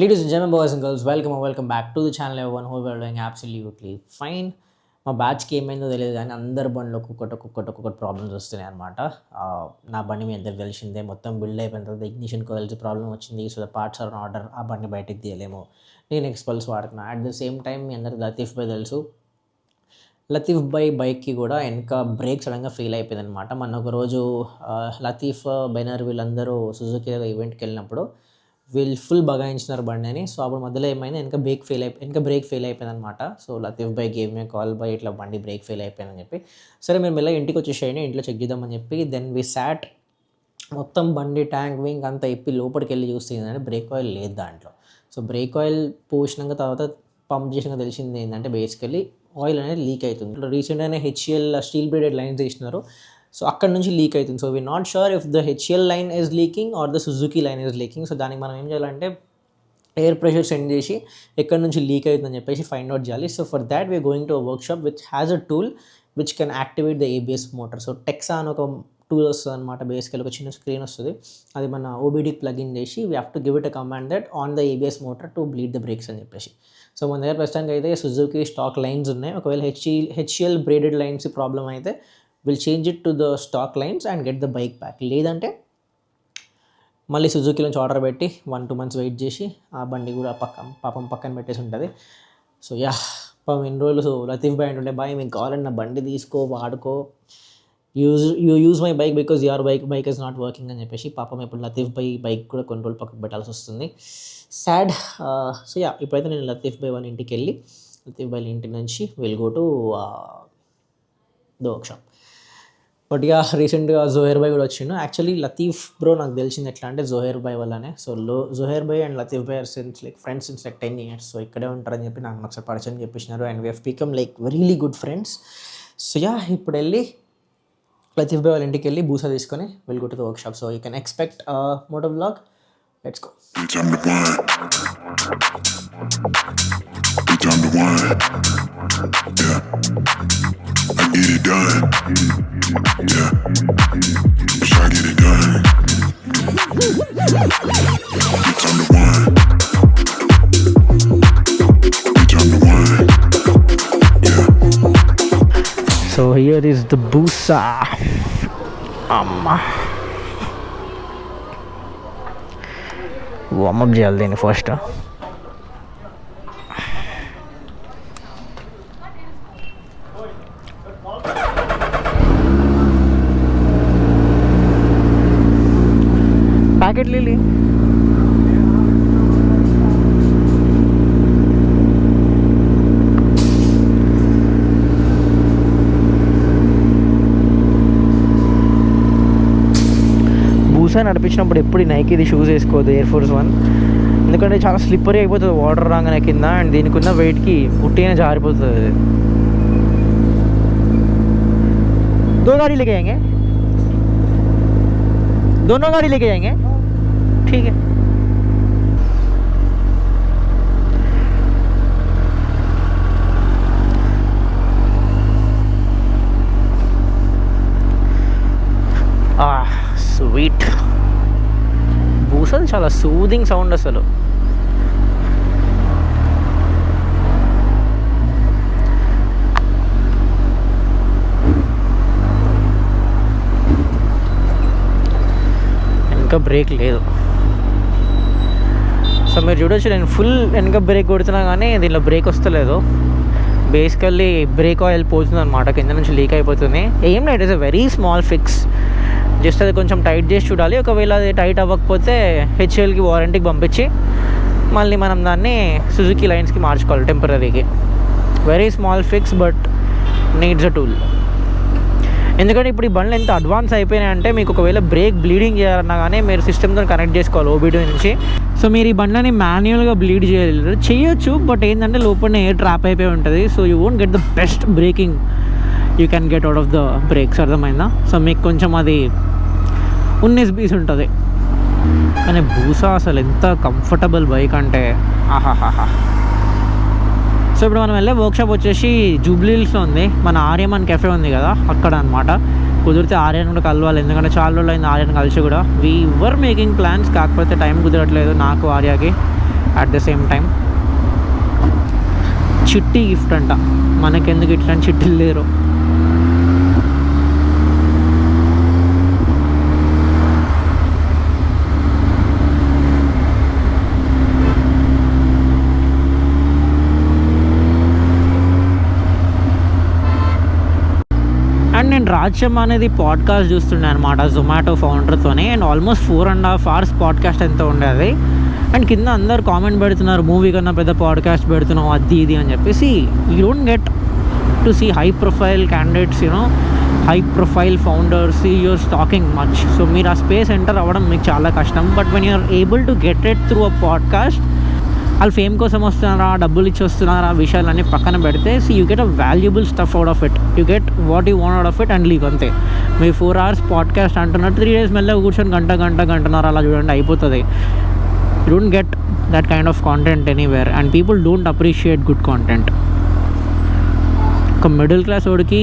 Ladies and gentlemen, boys and girls, welcome back to the channel. Everyone, hope you are doing absolutely fine. మా బ్యాచ్కి ఏమైందో తెలియదు కానీ అందరి బండ్లో ఒక్కొక్కటి ప్రాబ్లమ్స్ వస్తున్నాయి అనమాట. నా బండి మీ అందరికి తెలిసిందే, మొత్తం బిల్డ్ అయిపోయిన తర్వాత ఇగ్నిషన్ కాయిల్స్ ప్రాబ్లం వచ్చింది. So the parts are order, ఆ బండి బయటకు తీయలేము. నేను ఎక్స్పల్స్ వాడుతున్నా. అట్ ద సేమ్ టైం మీ అందరికి లతీఫ్ భాయ్ తెలుసు. లతీఫ్ భాయ్ బైక్కి కూడా వెనక బ్రేక్ సడన్గా ఫెయిల్ అయిపోయింది అనమాట. మొన్న ఒకరోజు లతీఫ్ బెనర్ వీళ్ళందరూ సుజుకి ఈవెంట్కి వెళ్ళినప్పుడు వీళ్ళు ఫుల్ బగాయించినారు బండి అని. సో అప్పుడు మధ్యలో ఏమైంది, వెనక బ్రేక్ ఫెయిల్ అయిపోయింది అనమాట. So Latif Bhai gave me call, by ఇట్లా బండి బ్రేక్ ఫెయిల్ అయిపోయిందని చెప్పి, సరే మేము మెల్లగా ఇంటికి వచ్చేసేయండి, ఇంట్లో చెక్ చేద్దామని చెప్పి దెన్ వి సాట్. మొత్తం బండి ట్యాంక్ వింగ్ అంతా ఇప్పి లోపలికి వెళ్ళి చూస్తే ఏంటంటే బ్రేక్ ఆయిల్ లేదు దాంట్లో. సో బ్రేక్ ఆయిల్ పోసినాక తర్వాత పంప్ చేసినాక తెలిసింది ఏంటంటే బేసికలీ ఆయిల్ అనేది లీక్ అవుతుంది. రీసెంట్గానే హెచ్ఎల్ స్టీల్ బ్రేడెడ్ లైన్స్ వేసినారు. సో అక్కడ నుంచి లీక్ అవుతుంది. So we not sure if the HL line is leaking or the Suzuki line is leaking. So దానికి మనం ఏం చేయాలంటే ఎయిర్ ప్రెషర్ సెండ్ చేసి ఎక్కడి నుంచి లీక్ అవుతుందని చెప్పేసి ఫైండ్ అవుట్ చేయాలి. So for that we're going to a workshop which has a tool which can activate the ABS motor. So Texa అని ఒక టూల్ వస్తుంది అనమాట. బేసికల్ ఒక చిన్న స్క్రీన్ వస్తుంది, అది మన ఓబీడీకి ప్లగిన్ చేసి we have to give it a command that on the ABS motor to bleed the brakes అని చెప్పేసి. సో మన దగ్గర ప్రస్తుతానికి అయితే సుజుకి స్టాక్ లైన్స్ ఉన్నాయి. ఒకవేళ హెచ్ఎల్ బ్రేడెడ్ లైన్స్ ప్రాబ్లం అయితే will change it to the stock lines and get the bike back. లేదంటే మళ్ళీ సుజుకి నుంచి ఆర్డర్ పెట్టి 1-2 months వెయిట్ చేసి ఆ బండి కూడా పక్కన పెట్టేసి ఉంటుంది. సో యా, పాపం ఎన్ని రోజులు లతీఫ్ భాయ్ అంటుండే, బాయ్ మీకు కావాలన్న బండి తీసుకో, వాడుకో, use my bike because your bike is not working అని చెప్పేసి పాపం ఇప్పుడు లతీఫ్ భాయ్ బైక్ కూడా కొన్ని రోజులు పక్కకు పెట్టాల్సి వస్తుంది. సాడ్. సో యా, ఇప్పుడైతే నేను లతీఫ్ భాయ్ వాళ్ళ ఇంటికి వెళ్ళి లతీఫ్ భాయ్ ఇంటి నుంచి will go to the workshop. But ఇక రీసెంట్గా జోహేర్ భాయ్ కూడా వచ్చిండు. యాక్చువల్లీ లతీఫ్ బ్రో నాకు తెలిసింది ఎట్లా అంటే జోహేర్ భాయ్ వల్లనే. So Zoher bhai and Latif bhai are friends since 10 years. So ఇక్కడే ఉంటారని చెప్పి నాకు ఒకసారి పరిచయం చెప్పేసినారు and we have become very good friends. So ya, ఇప్పుడు వెళ్ళి లతీఫ్ భాయ్ వాళ్ళ ఇంటికి వెళ్ళి బూసా తీసుకొని will go to the workshop. So you can expect moto vlog. Let's go. I get it done. Yeah. Try get it done. It's on the one. It's on the one. Yeah. So here is the Busa. Warm up చేయాలి దీన్ని first. Packet ले ली. Busa నడిపించినప్పుడు ఎప్పుడు నైకీది shoes వేసుకోవద్దు, air force 1, ఎందుకంటే చాలా స్లిప్పరీ అయిపోతుంది వాటర్ రాగానే కింద. అండ్ దీనికి ఉన్న వెయిట్కి ఉట్టిగా జారిపోతుంది అది. दो गाड़ी लेके जाएंगे, दोनों गाड़ी लेके जाएंगे, ठीक है. స్వీట్. బూసలు చాలా సూదింగ్ సౌండ్ అసలు. వెనక బ్రేక్ లేదు. సో మీరు చూడొచ్చు, నేను ఫుల్ వెనక బ్రేక్ కొడుతున్నా కానీ దీనిలో బ్రేక్ వస్తలేదు. బేసికల్లీ బ్రేక్ ఆయిల్ పోతుంది అనమాట, కింద నుంచి లీక్ అయిపోతుంది. ఏం లేదు, it is a very small fix. Just అది కొంచెం టైట్ చేసి చూడాలి. ఒకవేళ అది టైట్ అవ్వకపోతే హెచ్ఎల్కి వారంటీకి పంపించి మళ్ళీ మనం దాన్ని సుజుకి లైన్స్కి మార్చుకోవాలి టెంపరీకి. Very small fix but needs a tool. ఎందుకంటే ఇప్పుడు ఈ బండ్లు ఎంత అడ్వాన్స్ అయిపోయినాయంటే మీకు ఒకవేళ బ్రేక్ బ్లీడింగ్ చేయాలన్నా కానీ మీరు సిస్టమ్తో కనెక్ట్ చేసుకోవాలి ఓబీడీ నుంచి. సో మీరు ఈ బండ్లని మాన్యువల్గా బ్లీడ్ చేయొచ్చు, బట్ ఏంటంటే లోపల ఎయిర్ ట్రాప్ అయిపోయి ఉంటుంది. So you won't get the best braking you can get out of the brakes, అర్థమైందా? సో మీకు కొంచెం అది 19 బీస్ ఉంటుంది. కానీ బూసా అసలు ఎంత కంఫర్టబుల్ బైక్ అంటే ఆహాహాహా. సో ఇప్పుడు మనం వెళ్ళే వర్క్షాప్ వచ్చేసి జూబ్లీహిల్స్లో ఉంది. మన ఆర్యమన్ కెఫే ఉంది కదా, అక్కడ అనమాట. కుదిరితే ఆర్యన్ కూడా కలవాలి, ఎందుకంటే చాలా రోజులు అయింది ఆర్యన్ కలిసి కూడా. వీ వర్ మేకింగ్ ప్లాన్స్, కాకపోతే టైం కుదరట్లేదు నాకు ఆర్యాకి. అట్ ద సేమ్ టైం చిట్టి గిఫ్ట్ అంట. మనకెందుకు ఇట్లాంటి చిట్టీలు లేరు. అండ్ నేను రాజ్యం అనేది పాడ్కాస్ట్ చూస్తుండే అనమాట జొమాటో ఫౌండర్తోనే. అండ్ ఆల్మోస్ట్ 4.5 hours పాడ్కాస్ట్ ఎంతో ఉండేది. అండ్ కింద అందరు కామెంట్ పెడుతున్నారు, మూవీ కన్నా పెద్ద పాడ్కాస్ట్ పెడుతున్నావు అది ఇది అని చెప్పేసి. You don't get to see high profile candidates, high profile founders, CEOs talking much. So మీరు ఆ స్పేస్ ఎంటర్ అవ్వడం మీకు చాలా కష్టం. But when you're able to get it through a podcast, వాళ్ళు ఫేమ్ కోసం వస్తున్నారా, డబ్బులు ఇచ్చి వస్తున్నారా, విషయాలన్నీ పక్కన పెడితే so you get a valuable stuff out of it. You get what you want out of it and leave అంతే. మీరు 4 hours పాడ్కాస్ట్ అంటున్నారు, 3 days మెల్లగా కూర్చొని గంటన్నర అలా చూడండి అయిపోతుంది. You don't get that kind of content anywhere and people don't appreciate good content. ఒక మిడిల్ క్లాస్ వాడికి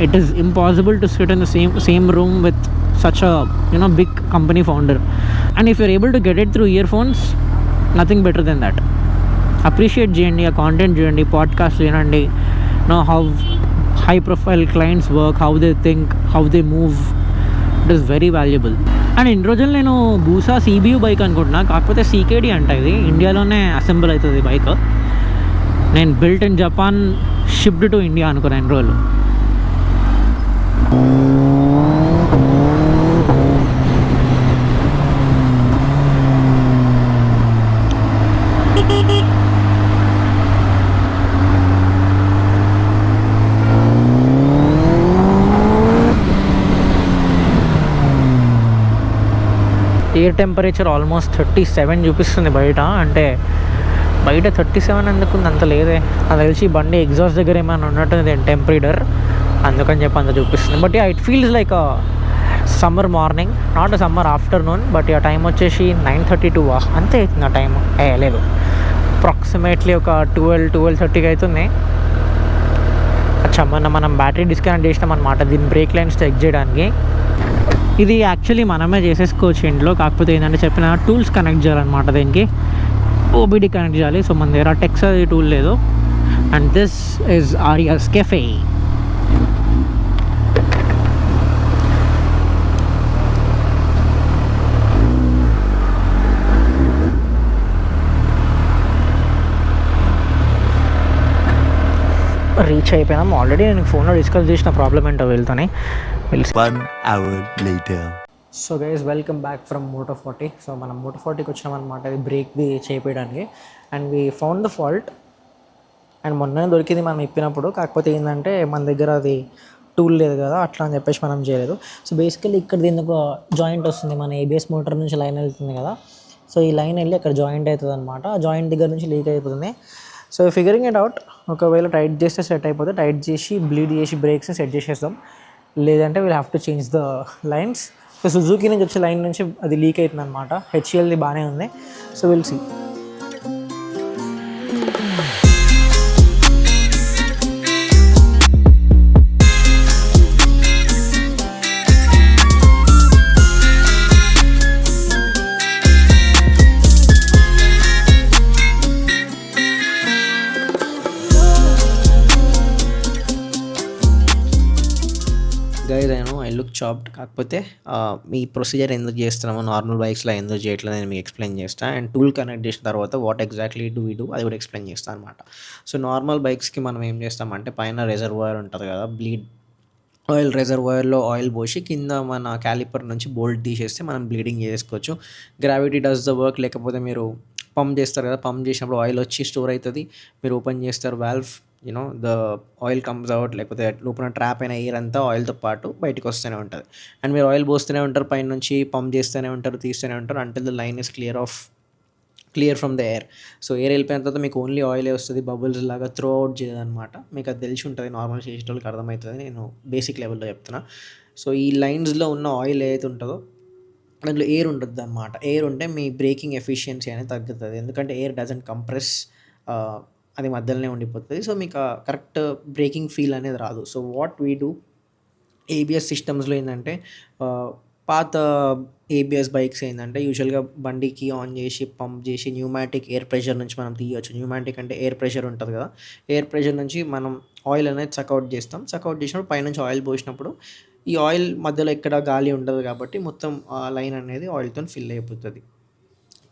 it is impossible to sit in the same room with such a big company founder. And if you're able to get it through earphones, nothing better than that. Appreciate చేయండి, ఆ content చూడండి, podcast వినండి, how high profile clients work, how they think, how they move. It is very valuable. And ఇన్ని రోజులు నేను Boosa CBU bike అనుకుంటున్నా, కాకపోతే CKD అంట. ఇది ఇండియాలోనే అసెంబుల్ అవుతుంది బైక్. నేను built in Japan, shipped to India అనుకున్నాను ఇన్ని రోజులు. ఎయిర్ టెంపరేచర్ ఆల్మోస్ట్ 37 చూపిస్తుంది బయట. అంటే బయట 37 ఎందుకు అంత లేదే, అది తెలిసి బండి ఎగ్జాస్ట్ దగ్గర ఏమైనా ఉన్నట్టుంది టెంపరేచర్, అందుకని చెప్పి అంత చూపిస్తుంది. But it feels like summer morning, not summer afternoon. But ఆ టైం వచ్చేసి 9:32 అంతే అవుతుంది ఆ టైం. లేదు, అప్రాక్సిమేట్లీ ఒక 12-12:30 అవుతుంది. అచ్చా, మనం బ్యాటరీ డిస్కనెక్ట్ చేసినాం అనమాట దీని బ్రేక్ లైన్స్ చెక్ చేయడానికి. ఇది యాక్చువల్లీ మనమే చేసేసుకోవచ్చు ఇంట్లో, కాకపోతే ఏంటంటే చెప్పిన టూల్స్ కనెక్ట్ చేయాలన్నమాట. దీనికి OBD కనెక్ట్ చేయాలి. సో మన దగ్గర టెక్స్ అది టూల్ లేదు. And this is Arias cafe. Reach అయిపోయినాం ఆల్రెడీ. నేను ఫోన్లో డిస్కస్ చేసిన ప్రాబ్లం ఏంటో వెళ్తానే. 1 hour later. So guys, welcome back from Moto40. So మనం Moto40కి వచ్చినామన్నమాట, ఇది బ్రేక్ది చేయడానికి. And we found the fault. And మొన్ననే దొరికింది మనం ఇప్పినప్పుడు. కాకపోతే ఏంటంటే మన దగ్గర అది టూల్ లేదు కదా, అట్లా అని చెప్పేసి మనం చేయలేదు. సో బేసికల్లీ ఇక్కడ దీనికి ఒక జాయింట్ వస్తుంది, మన ABS మోటార్ నుంచి లైన్ వెళ్తుంది కదా. సో ఈ లైన్ వెళ్ళి అక్కడ జాయింట్ అవుతుంది అనమాట. ఆ జాయింట్ దగ్గర నుంచి లీక్ అయిపోతుంది. సో ఫిగరింగ్ ఇట్ అవుట్, ఒకవేళ టైట్ చేస్తే సెట్ అయిపోతే టైట్ చేసి బ్లీడ్ చేసి బ్రేక్స్ని సెట్ చేసేస్తాం. లేదంటే we'll have to change the lines. So Suzuki నుంచి వచ్చే లైన్ నుంచి అది లీక్ అవుతుంది అనమాట. HCLది బాగానే ఉంది. So will see. Guys, I look chopped. కాకపోతే మీ ప్రొసీజర్ ఎందుకు చేస్తున్నామో నార్మల్ బైక్స్లో ఎందుకు చేయట్లేదు నేను మీకు ఎక్స్ప్లెయిన్ చేస్తాను. అండ్ టూల్ కనెక్ట్ చేసిన తర్వాత వాట్ ఎగ్జాక్ట్లీ డూ అది కూడా ఎక్స్ప్లెయిన్ చేస్తాను అనమాట. సో నార్మల్ బైక్స్కి మనం ఏం చేస్తామంటే పైన రిజర్వాయర్ ఉంటుంది కదా, ఆయిల్ రిజర్వాయర్లో ఆయిల్ పోసి కింద మన క్యాలిపర్ నుంచి బోల్ట్ తీసేస్తే మనం బ్లీడింగ్ చేసుకోవచ్చు. Gravity does the work. లేకపోతే మీరు పంప్ చేస్తారు కదా, పంప్ చేసినప్పుడు ఆయిల్ వచ్చి స్టోర్ అవుతుంది. మీరు ఓపెన్ చేస్తారు valve, the oil comes out. లేకపోతే లోపల ట్రాప్ అయిన ఎయిర్ అంతా ఆయిల్తో పాటు బయటకు వస్తూనే ఉంటుంది. అండ్ మీరు ఆయిల్ పోస్తూనే ఉంటారు, పైన నుంచి పంప్ చేస్తూనే ఉంటారు, తీస్తూనే ఉంటారు until the line is clear from the air. So air వెళ్ళిపోయిన తర్వాత మీకు ఓన్లీ ఆయిలే వస్తుంది, బబుల్స్ లాగా త్రో అవుట్ చేయదనమాట. మీకు అది తెలిసి ఉంటుంది, నార్మల్ చేసేటోళ్ళకి అర్థమవుతుంది, నేను బేసిక్ లెవెల్లో చెప్తున్నా. సో ఈ లైన్స్లో ఉన్న ఆయిల్ ఏదైతే ఉంటుందో దాంట్లో ఎయిర్ ఉంటుంది అనమాట. ఎయిర్ ఉంటే మీ బ్రేకింగ్ ఎఫిషియన్సీ అనేది తగ్గుతుంది. ఎందుకంటే ఎయిర్ డజంట్ కంప్రెస్, అది మధ్యలోనే ఉండిపోతుంది. సో మీకు కరెక్ట్ బ్రేకింగ్ ఫీల్ అనేది రాదు. So what we do ABS సిస్టమ్స్లో ఏంటంటే పాత ఏబిఎస్ బైక్స్ ఏంటంటే యూజువల్గా బండికి ఆన్ చేసి పంప్ చేసి న్యూమాటిక్ ఎయిర్ ప్రెషర్ నుంచి మనం తీయొచ్చు. న్యూమాటిక్ అంటే ఎయిర్ ప్రెషర్ ఉంటుంది కదా, ఎయిర్ ప్రెషర్ నుంచి మనం ఆయిల్ అనేది సకౌట్ చేస్తాం. సకౌట్ చేసినప్పుడు పైనుంచి ఆయిల్ పోసినప్పుడు ఈ ఆయిల్ మధ్యలో ఎక్కడ గాలి ఉండదు కాబట్టి మొత్తం లైన్ అనేది ఆయిల్తో ఫిల్ అయిపోతుంది.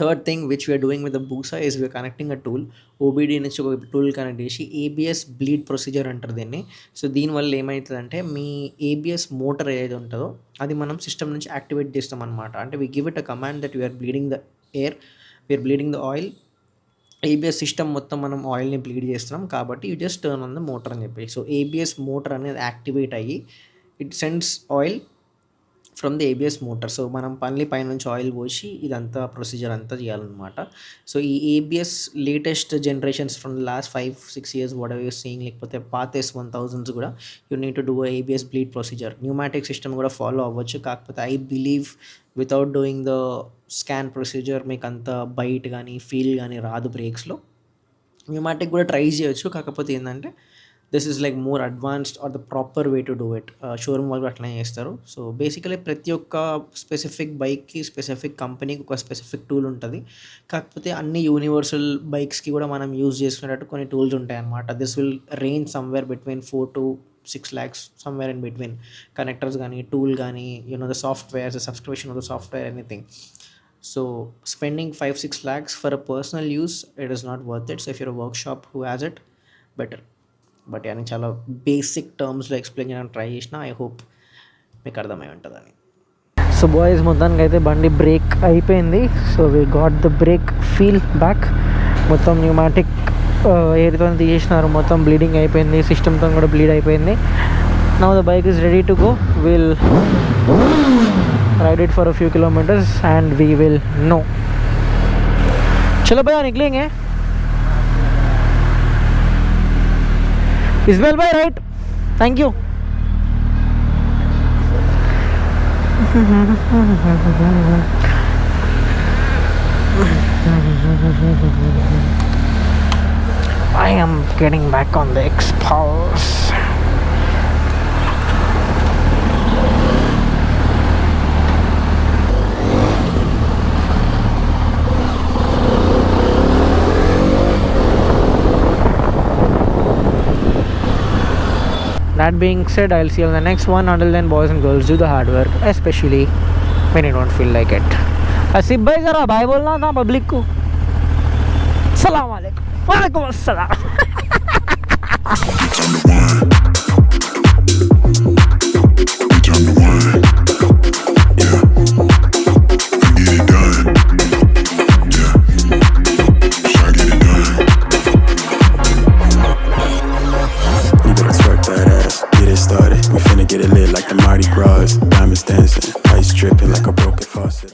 Third thing which we're doing with the Busa is we're connecting a tool. OBD నుంచి ఒక టూల్ కనెక్ట్ చేసి ఏబిఎస్ బ్లీడ్ ప్రొసీజర్ అంటారు దీన్ని. సో దీనివల్ల ఏమవుతుందంటే మీ ఏబిఎస్ మోటార్ ఏదైతే ఉంటుందో అది మనం సిస్టమ్ నుంచి యాక్టివేట్ చేస్తాం అనమాట. అంటే we give it a command that we're bleeding the air, we're bleeding the oil. ABS system మొత్తం మనం ఆయిల్ని బ్లీడ్ చేస్తున్నాం కాబట్టి you just turn on the motor అని చెప్పి. సో ఏబిఎస్ మోటార్ అనేది యాక్టివేట్ అయ్యి it sends oil from the ABS motor. So మనం పైనుంచి ఆయిల్ పోసి ఇదంతా ప్రొసీజర్ అంతా చేయాలన్నమాట. సో ఈ ABS latest generations from last 5-6 years whatever you're seeing, లేకపోతే పాత S1000s కూడా you need to do ABS bleed procedure. Pneumatic system కూడా ఫాలో అవ్వచ్చు, కాకపోతే I believe without doing the scan procedure మీకు అంత బైట్ కానీ ఫీల్ కానీ రాదు బ్రేక్స్లో. న్యూమాటిక్ కూడా ట్రై చేయొచ్చు, కాకపోతే ఏంటంటే this is like more advanced or the proper way to do it. Showroom వాళ్ళు అట్లనే చేస్తారు. సో బేసికలీ ప్రతి ఒక్క స్పెసిఫిక్ బైక్కి స్పెసిఫిక్ కంపెనీకి ఒక స్పెసిఫిక్ టూల్ ఉంటుంది. కాకపోతే అన్ని యూనివర్సల్ బైక్స్కి కూడా మనం యూజ్ చేసుకునేటట్టు కొన్ని టూల్స్ ఉంటాయి అన్నమాట. This will range somewhere between 4 to 6 lakhs, somewhere in between. Connectors కానీ, టూల్ కానీ, the software, the subscription of the software, anything. So spending 5-6 lakhs for a personal use, it is not worth it. So if you're a workshop who has it, better. But అని చాలా basic టర్మ్స్లో explain చేయడానికి try చేసిన. I hope మీకు అర్థమై ఉంటుందని. So boys, మొత్తానికి అయితే బండి బ్రేక్ అయిపోయింది. So we got the break feel back. మొత్తం న్యూమాటిక్ ఎయిర్తో తీసేసినారు, మొత్తం బ్లీడింగ్ అయిపోయింది, సిస్టమ్తో కూడా బ్లీడ్ అయిపోయింది. Now the bike is ready to go. Will ride it for a few kilometers and we will know. चलो भैया निकलेंगे. Ismail bhai, right? Thank you. I am getting back on the X-Pulse. That being said, I'll see you on the next one. Until then, boys and girls, do the hard work, especially when you don't feel like it. Asif bhai, zara bye bolna tha public ko. Assalamu alaikum. Wa alaikum assalam. Get it lit like the Mardi Gras, diamonds dancing, ice dripping like a broken faucet.